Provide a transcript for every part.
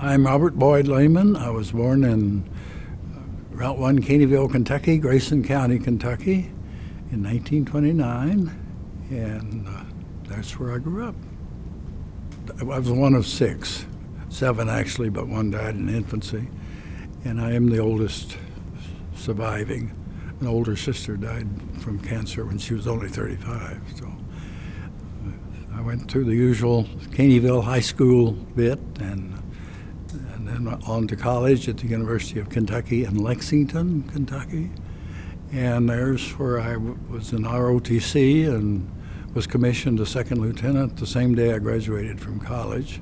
I'm Robert Boyd Layman. I was born in Route 1, Caneyville, Kentucky, Grayson County, Kentucky, in 1929, and that's where I grew up. I was one of six, seven actually, but one died in infancy, and I am the oldest surviving. An older sister died from cancer when she was only 35, so I went through the usual Caneyville High School bit, and then on to college at the University of Kentucky in Lexington, Kentucky. And there's where I was in ROTC and was commissioned a second lieutenant the same day I graduated from college.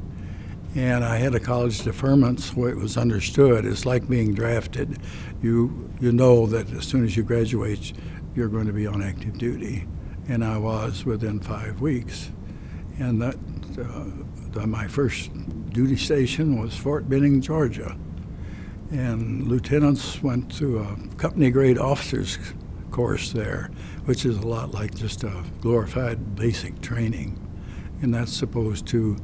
And I had a college deferment, so it was understood. It's like being drafted. You know that as soon as you graduate, you're going to be on active duty. And I was within 5 weeks. And that my first duty station was Fort Benning, Georgia. And lieutenants went through a company grade officers course there, which is a lot like just a glorified basic training. And that's supposed to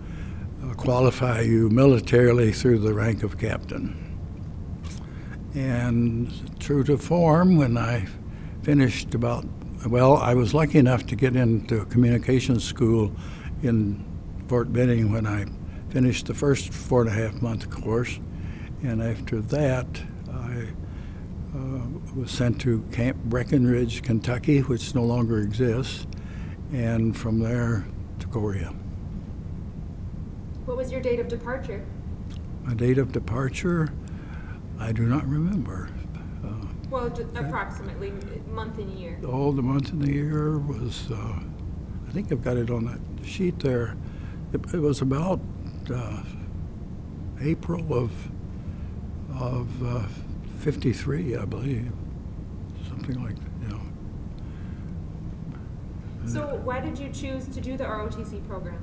qualify you militarily through the rank of captain. And true to form, when I finished I was lucky enough to get into a communications school in Fort Benning when I finished the first 4.5-month course. And after that, I was sent to Camp Breckenridge, Kentucky, which no longer exists, and from there to Korea. What was your date of departure? My date of departure, I do not remember. Well, approximately, month and year. Oh, the month and the year was, I think I've got it on that sheet there. It was about April of 53, I believe, something like that, you know. So why did you choose to do the ROTC program?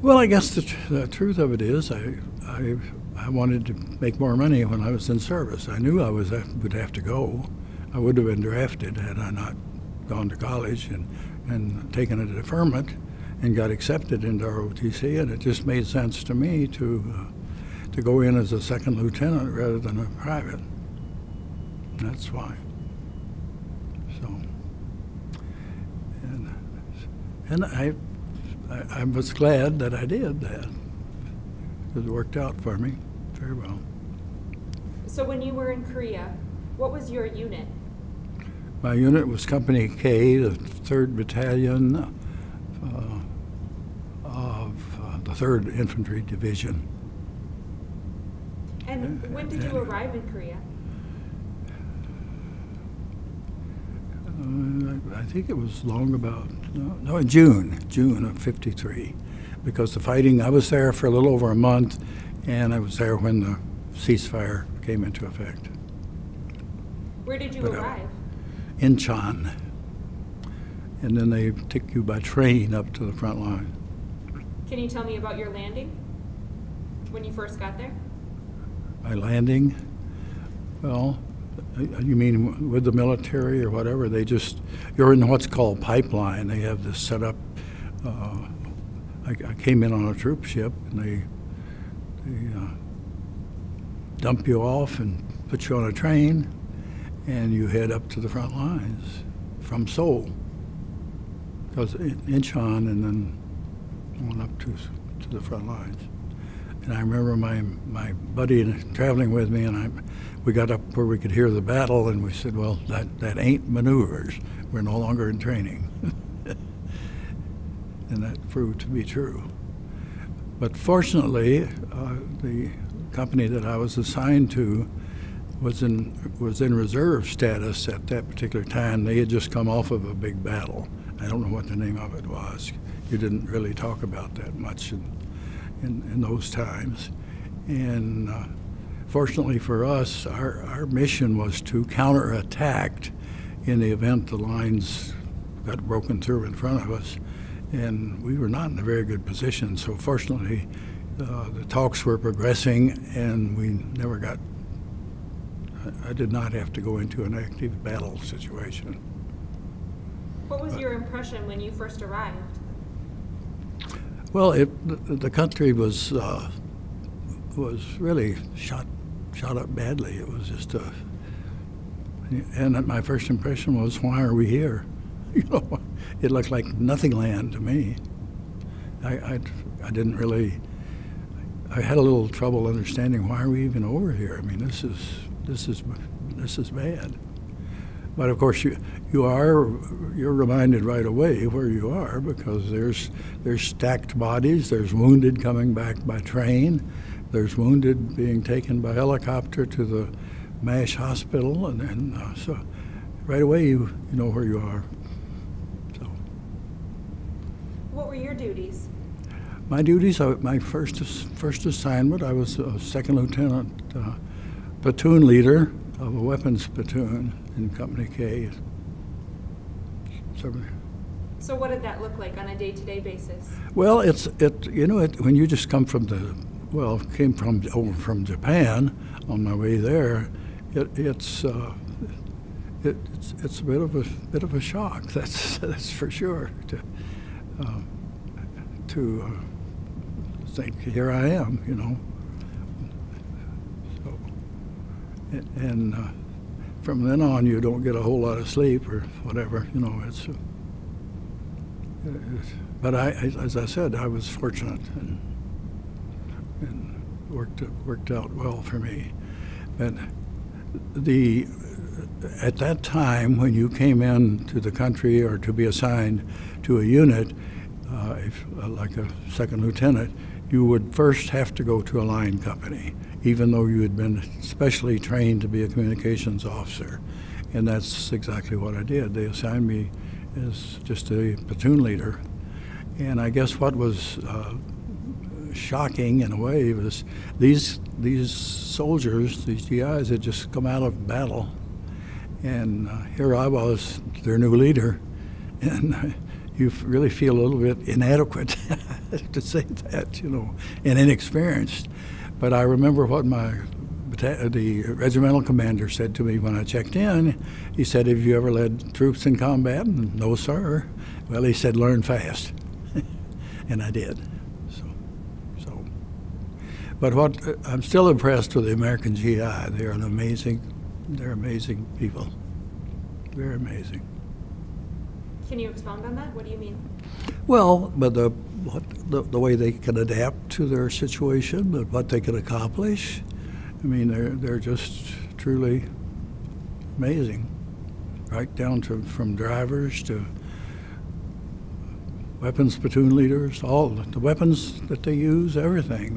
Well, I guess the truth of it is I wanted to make more money when I was in service. I knew I would have to go. I would have been drafted had I not gone to college and taken a deferment and got accepted into ROTC, and it just made sense to me to go in as a second lieutenant rather than a private. That's why. So, and I was glad that I did that. It worked out for me very well. So when you were in Korea, what was your unit? My unit was Company K, the 3rd Battalion of the 3rd Infantry Division. And when did you arrive in Korea? I think it was in June of '53, because the fighting, I was there for a little over a month, and I was there when the ceasefire came into effect. Where did you arrive? Incheon. And then they take you by train up to the front line. Can you tell me about your landing when you first got there? My landing? Well, you mean with the military or whatever? You're in what's called pipeline. They have this set up. I came in on a troop ship, and they dump you off and put you on a train, and you head up to the front lines from Seoul. Because Incheon, and then went up to the front lines. And I remember my buddy traveling with me, and we got up where we could hear the battle, and we said, well, that ain't maneuvers. We're no longer in training. And that proved to be true. But fortunately, the company that I was assigned to was in reserve status at that particular time. They had just come off of a big battle. I don't know what the name of it was. You didn't really talk about that much in those times. And fortunately for us, our mission was to counterattack in the event the lines got broken through in front of us. And we were not in a very good position. So fortunately, the talks were progressing, and we never got, I did not have to go into an active battle situation. What was your impression when you first arrived? Well, the country was was really shot up badly. It was just a, and my first impression was, why are we here? You know, it looked like nothing land to me. I didn't really. I had a little trouble understanding why are we even over here. I mean, this is bad. But of course, you're reminded right away where you are, because there's stacked bodies. There's wounded coming back by train. There's wounded being taken by helicopter to the MASH hospital, and so right away you know where you are. So, what were your duties? my duties, my first assignment, I was a second lieutenant platoon leader of a weapons platoon in Company K. So what did that look like on a day-to-day basis? Well, when you just come from over from Japan on my way there, it's a bit of a shock. That's for sure. To think, here I am, you know. So, and from then on, you don't get a whole lot of sleep or whatever, you know. But as I said, I was fortunate, and worked out well for me. But at that time, when you came into the country or to be assigned to a unit, like a second lieutenant, you would first have to go to a line company, even though you had been specially trained to be a communications officer. And that's exactly what I did. They assigned me as just a platoon leader. And I guess what was shocking in a way was these soldiers, these GIs, had just come out of battle. And here I was, their new leader. And you really feel a little bit inadequate to say that, you know, and inexperienced. But I remember what the regimental commander said to me when I checked in. He said, "Have you ever led troops in combat?" And, "No, sir." Well, he said, "Learn fast." And I did. So. But I'm still impressed with the American GI. They're amazing people. Very amazing. Can you expound on that? What do you mean? Well, but the way they can adapt to their situation, but what they can accomplish. I mean, they're just truly amazing, right down to from drivers to weapons platoon leaders, all the weapons that they use, everything.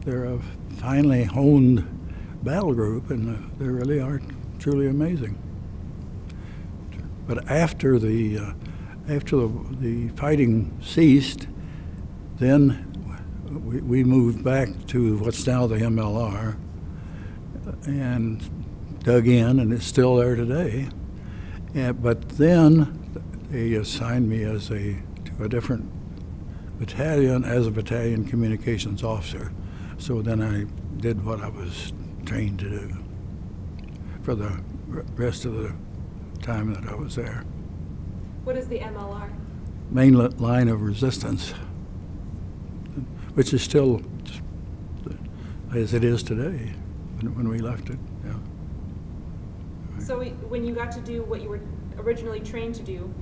They're a finely honed battle group, and they really are truly amazing. But after the fighting ceased, then we moved back to what's now the MLR and dug in, and it's still there today. But then they assigned me to a different battalion as a battalion communications officer. So then I did what I was trained to do for the rest of the time that I was there. What is the MLR? Main line of resistance, which is still as it is today when we left it. Yeah. So when you got to do what you were originally trained to do,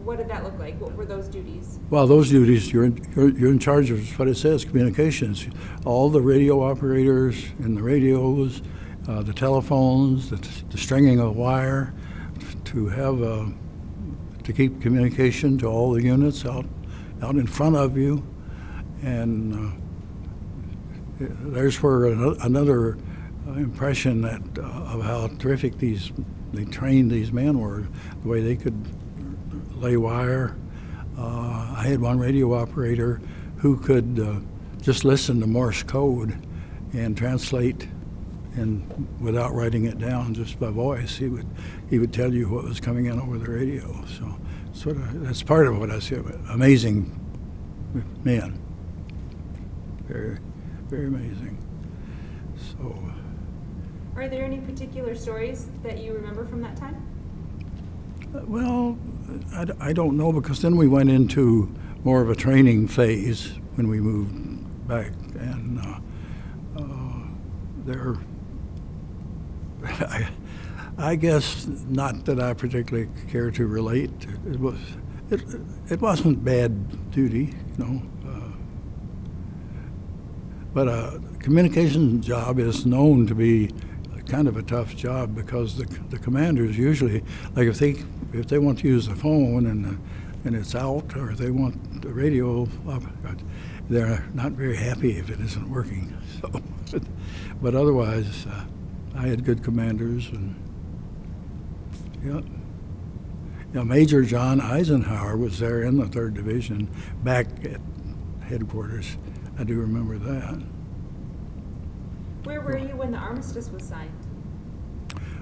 what did that look like? What were those duties? Well, those duties, you're in charge of what it says, communications. All the radio operators in the radios, the telephones, the stringing of wire, to keep communication to all the units out in front of you. And there's where another impression of how terrific they trained these men were, the way they could lay wire. I had one radio operator who could just listen to Morse code and translate, and without writing it down, just by voice, he would tell you what was coming in over the radio. So that's part of what I say. Amazing men, very, very amazing. So. Are there any particular stories that you remember from that time? Well, I don't know, because then we went into more of a training phase when we moved back, and they're, I guess not that I particularly care to relate. It wasn't bad duty, you know. But a communications job is known to be kind of a tough job because the commanders usually, like if they want to use the phone and it's out, or if they want the radio up, they're not very happy if it isn't working. So, but otherwise, I had good commanders, and yeah. You know, Major John Eisenhower was there in the 3rd Division, back at headquarters. I do remember that. Where were you when the armistice was signed?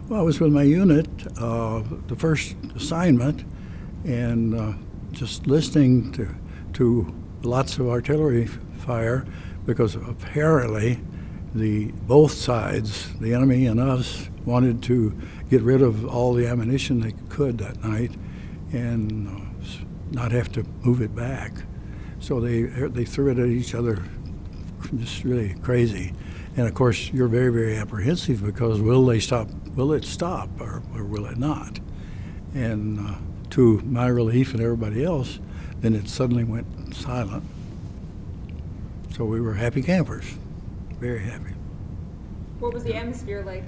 Well, I was with my unit, the first assignment, and just listening to lots of artillery fire, because apparently both sides, the enemy and us, wanted to get rid of all the ammunition they could that night and not have to move it back. So they threw it at each other, just really crazy. And of course, you're very, very apprehensive because will it stop, or will it not? And to my relief and everybody else, then it suddenly went silent. So we were happy campers, very happy. What was the atmosphere like?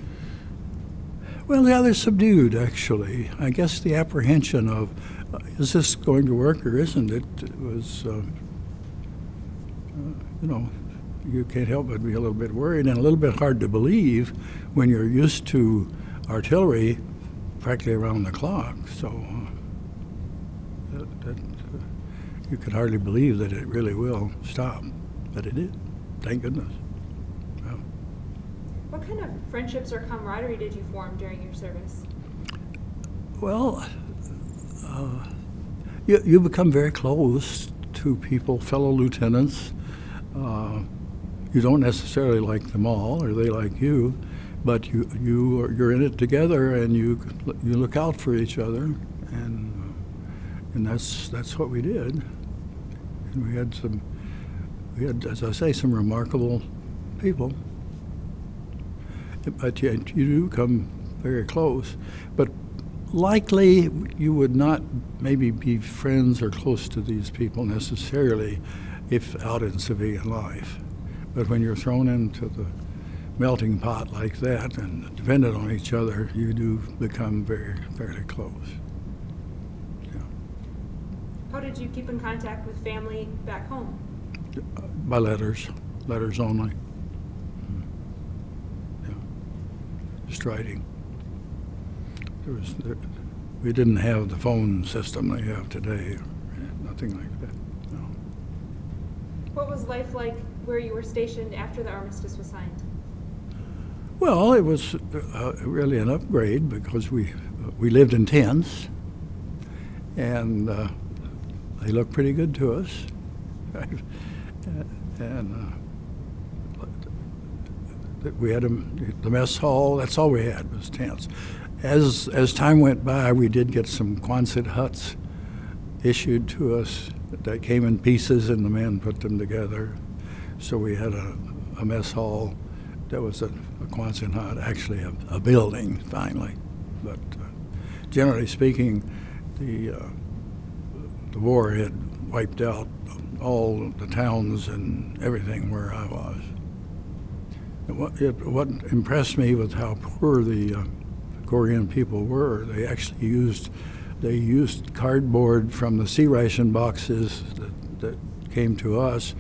Well, rather subdued, actually. I guess the apprehension of, is this going to work or isn't it, was, you know, you can't help but be a little bit worried and a little bit hard to believe when you're used to artillery practically around the clock. So you could hardly believe that it really will stop, but it did. Thank goodness. Yeah. What kind of friendships or camaraderie did you form during your service? Well, you become very close to people, fellow lieutenants. You don't necessarily like them all, or they like you, but you're in it together, and you look out for each other, and that's what we did. And we had, as I say, some remarkable people. But you do come very close. But likely you would not maybe be friends or close to these people necessarily if out in civilian life. But when you're thrown into the melting pot like that and dependent on each other, you do become fairly close. Yeah. How did you keep in contact with family back home? By letters only. Yeah. Just writing. We didn't have the phone system they have today, nothing like that. No. What was life like where you were stationed after the armistice was signed? Well, it was really an upgrade because we lived in tents, and they looked pretty good to us. And we had the mess hall. That's all we had was tents. As time went by, we did get some Quonset huts issued to us that came in pieces, and the men put them together. So we had a mess hall that was a Quonset hut, actually a building finally. But generally speaking, the war had wiped out all the towns and everything where I was. What impressed me was how poor the Korean people were. They actually used cardboard from the sea ration boxes that came to us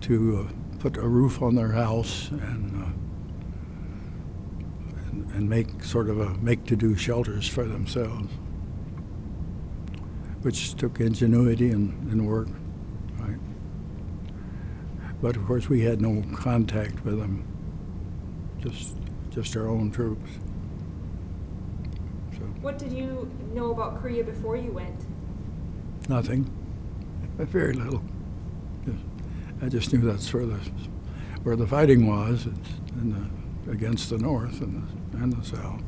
to put a roof on their house and make sort of make-to-do shelters for themselves, which took ingenuity and work, right? But of course, we had no contact with them, just our own troops. So. What did you know about Korea before you went? Nothing, very little. I just knew that's where the fighting was, against the North and the South.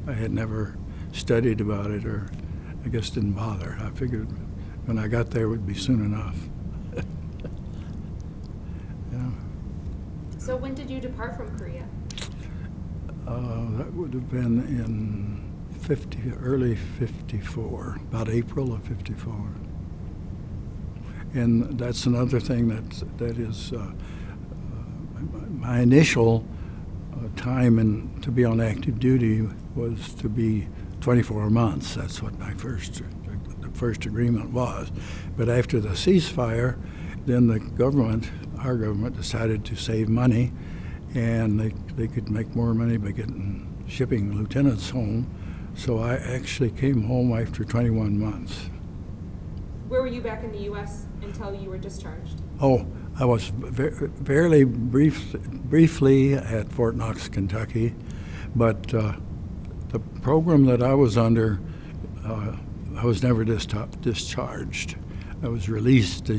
I had never studied about it, or I guess didn't bother. I figured when I got there it would be soon enough. Yeah. So when did you depart from Korea? That would have been in early 54, about April of 54. And that's another thing that is my initial time to be on active duty was to be 24 months. That's what the first agreement was. But after the ceasefire, then our government decided to save money, and they could make more money by shipping lieutenants home. So I actually came home after 21 months. Where were you back in the U.S. until you were discharged? Oh, I was very briefly at Fort Knox, Kentucky, but the program that I was under, I was never discharged. I was released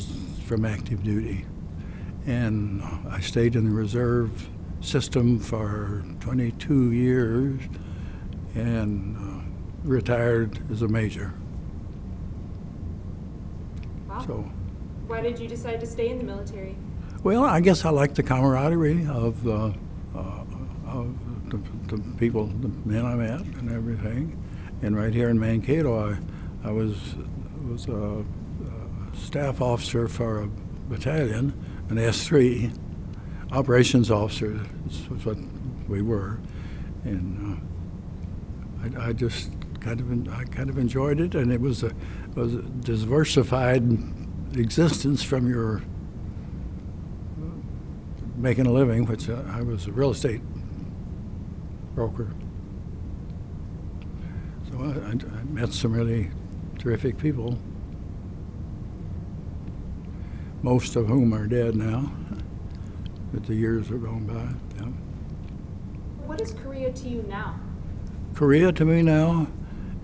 from active duty, and I stayed in the reserve system for 22 years and retired as a major. Wow. So, why did you decide to stay in the military? well, I guess I like the camaraderie of the people, the men I met, and everything. And right here in Mankato, I was a staff officer for a battalion, an S3, operations officer was what we were, and I just kind of enjoyed it, and it was a diversified existence from your making a living, which I was a real estate broker. So I met some really terrific people, most of whom are dead now, but the years have gone by. Yeah. What is Korea to you now? Korea to me now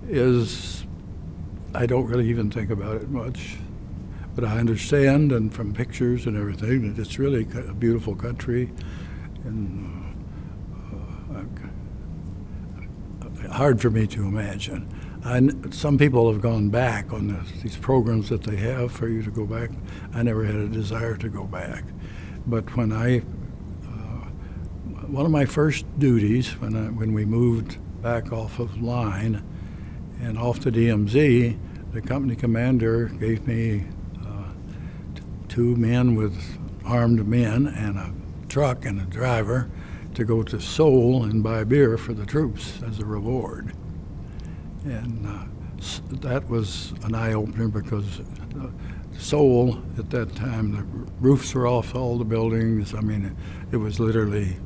is, I don't really even think about it much, but I understand, and from pictures and everything, that it's really a beautiful country, and hard for me to imagine. Some people have gone back on these programs that they have for you to go back. I never had a desire to go back. But when one of my first duties, when we moved back off of line and off to DMZ, the company commander gave me two men with armed men and a truck and a driver to go to Seoul and buy beer for the troops as a reward. And that was an eye-opener, because Seoul at that time, the roofs were off all the buildings. I mean, it was literally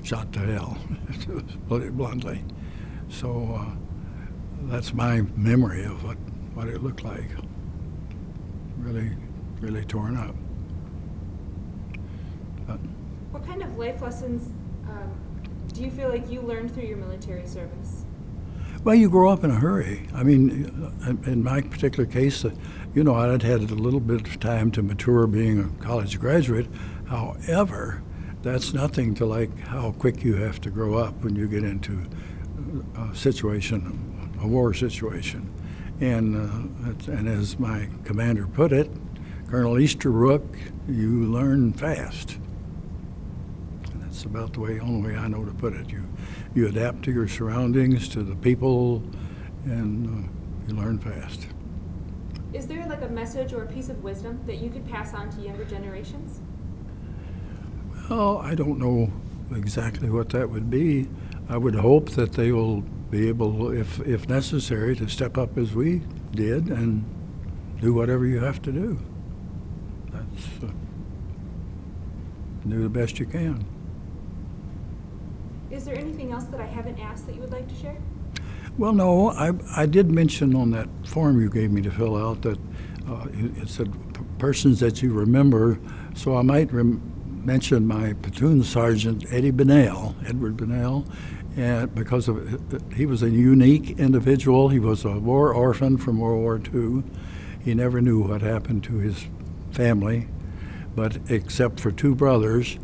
shot to hell, to put it bluntly. So that's my memory of what it looked like. Really, really torn up. But what kind of life lessons do you feel like you learned through your military service? Well, you grow up in a hurry. I mean, in my particular case, I'd had a little bit of time to mature being a college graduate. However, that's nothing to like how quick you have to grow up when you get into a situation, a war situation. And as my commander put it, Colonel Easterbrook, you learn fast. And that's about the only way I know to put it. You adapt to your surroundings, to the people, and you learn fast. Is there like a message or a piece of wisdom that you could pass on to younger generations? Well, I don't know exactly what that would be. I would hope that they will be able, if necessary, to step up as we did and do whatever you have to do. That's do the best you can. Is there anything else that I haven't asked that you would like to share? Well, no, I did mention on that form you gave me to fill out that it said persons that you remember, so I might mention my platoon sergeant, Edward Benell, and because he was a unique individual. He was a war orphan from World War II. He never knew what happened to his family, but except for two brothers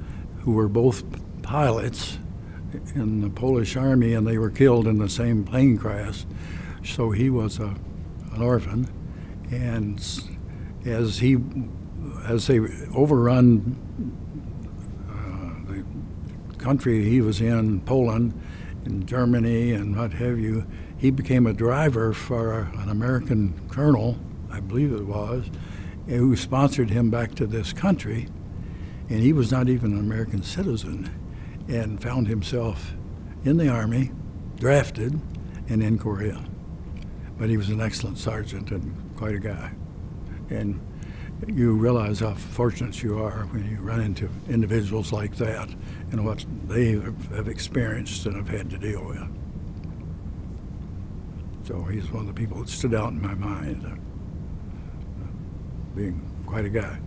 who were both pilots in the Polish army, and they were killed in the same plane crash. So he was an orphan, and as they overrun the country he was in, Poland and Germany and what have you, he became a driver for an American colonel, I believe it was, who sponsored him back to this country. And he was not even an American citizen, and found himself in the Army, drafted, and in Korea. But he was an excellent sergeant and quite a guy. And you realize how fortunate you are when you run into individuals like that and what they have experienced and have had to deal with. So he's one of the people that stood out in my mind, being quite a guy.